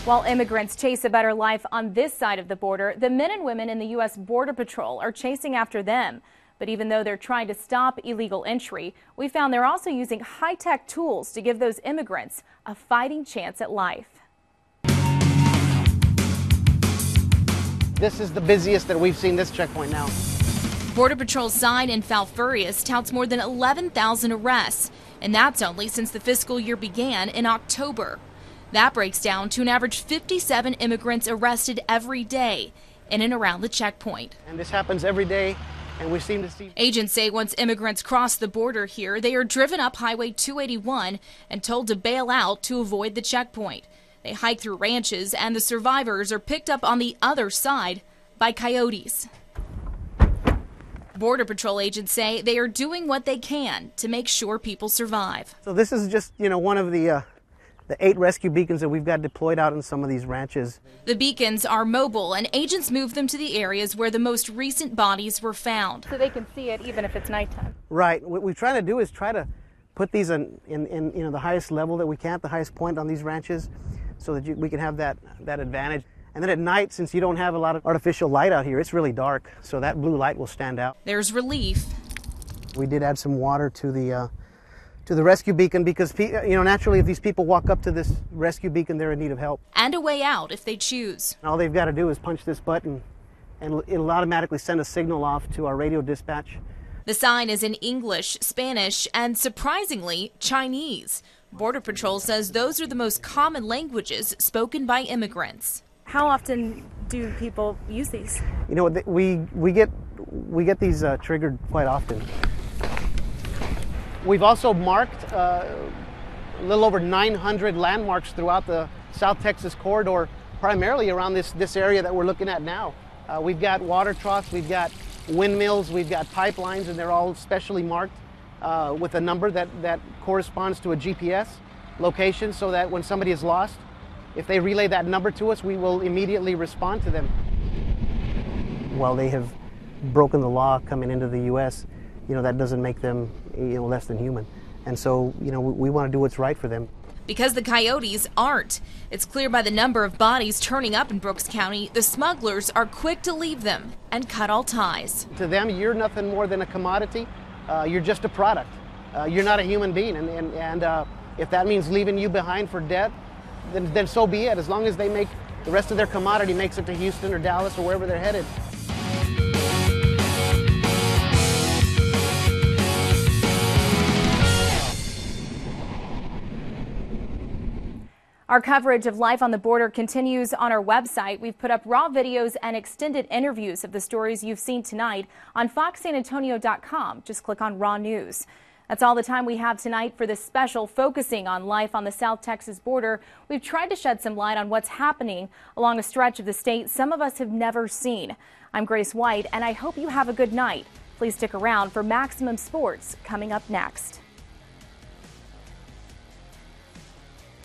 While immigrants chase a better life on this side of the border, the men and women in the U.S. Border Patrol are chasing after them. But even though they're trying to stop illegal entry, we found they're also using high-tech tools to give those immigrants a fighting chance at life. This is the busiest that we've seen this checkpoint now. Border Patrol's sign in Falfurrias touts more than 11,000 arrests, and that's only since the fiscal year began in October. That breaks down to an average 57 immigrants arrested every day in and around the checkpoint. And this happens every day, and we seem to see... Agents say once immigrants cross the border here, they are driven up Highway 281 and told to bail out to avoid the checkpoint. They hike through ranches, and the survivors are picked up on the other side by coyotes. Border Patrol agents say they are doing what they can to make sure people survive. So this is just, one of the 8 rescue beacons that we've got deployed out in some of these ranches. The beacons are mobile, and agents move them to the areas where the most recent bodies were found. So they can see it even if it's nighttime. Right. What we're trying to do is try to put these in the highest level that we can, the highest point on these ranches, so that we can have that advantage. And then at night, since you don't have a lot of artificial light out here, it's really dark, so that blue light will stand out. There's relief. We did add some water to the rescue beacon because, naturally, if these people walk up to this rescue beacon, they're in need of help. And a way out if they choose. All they've got to do is punch this button, and it'll automatically send a signal off to our radio dispatch. The sign is in English, Spanish, and surprisingly, Chinese. Border Patrol says those are the most common languages spoken by immigrants. How often do people use these? We get these triggered quite often. We've also marked a little over 900 landmarks throughout the South Texas corridor, primarily around this area that we're looking at now. We've got water troughs, we've got windmills, we've got pipelines, and they're all specially marked with a number that corresponds to a GPS location, so that when somebody is lost, if they relay that number to us, we will immediately respond to them. While they have broken the law coming into the U.S., that doesn't make them, less than human. And so, we want to do what's right for them. Because the coyotes aren't. It's clear by the number of bodies turning up in Brooks County, the smugglers are quick to leave them and cut all ties. To them, you're nothing more than a commodity. You're just a product. You're not a human being. And if that means leaving you behind for death, then so be it, as long as they make the rest of their commodity makes it to Houston or Dallas or wherever they're headed. Our coverage of life on the border continues on our website. We've put up raw videos and extended interviews of the stories you've seen tonight on foxsanantonio.com. Just click on Raw News. That's all the time we have tonight for this special focusing on life on the South Texas border. We've tried to shed some light on what's happening along a stretch of the state some of us have never seen. I'm Grace White, and I hope you have a good night. Please stick around for Maximum Sports coming up next.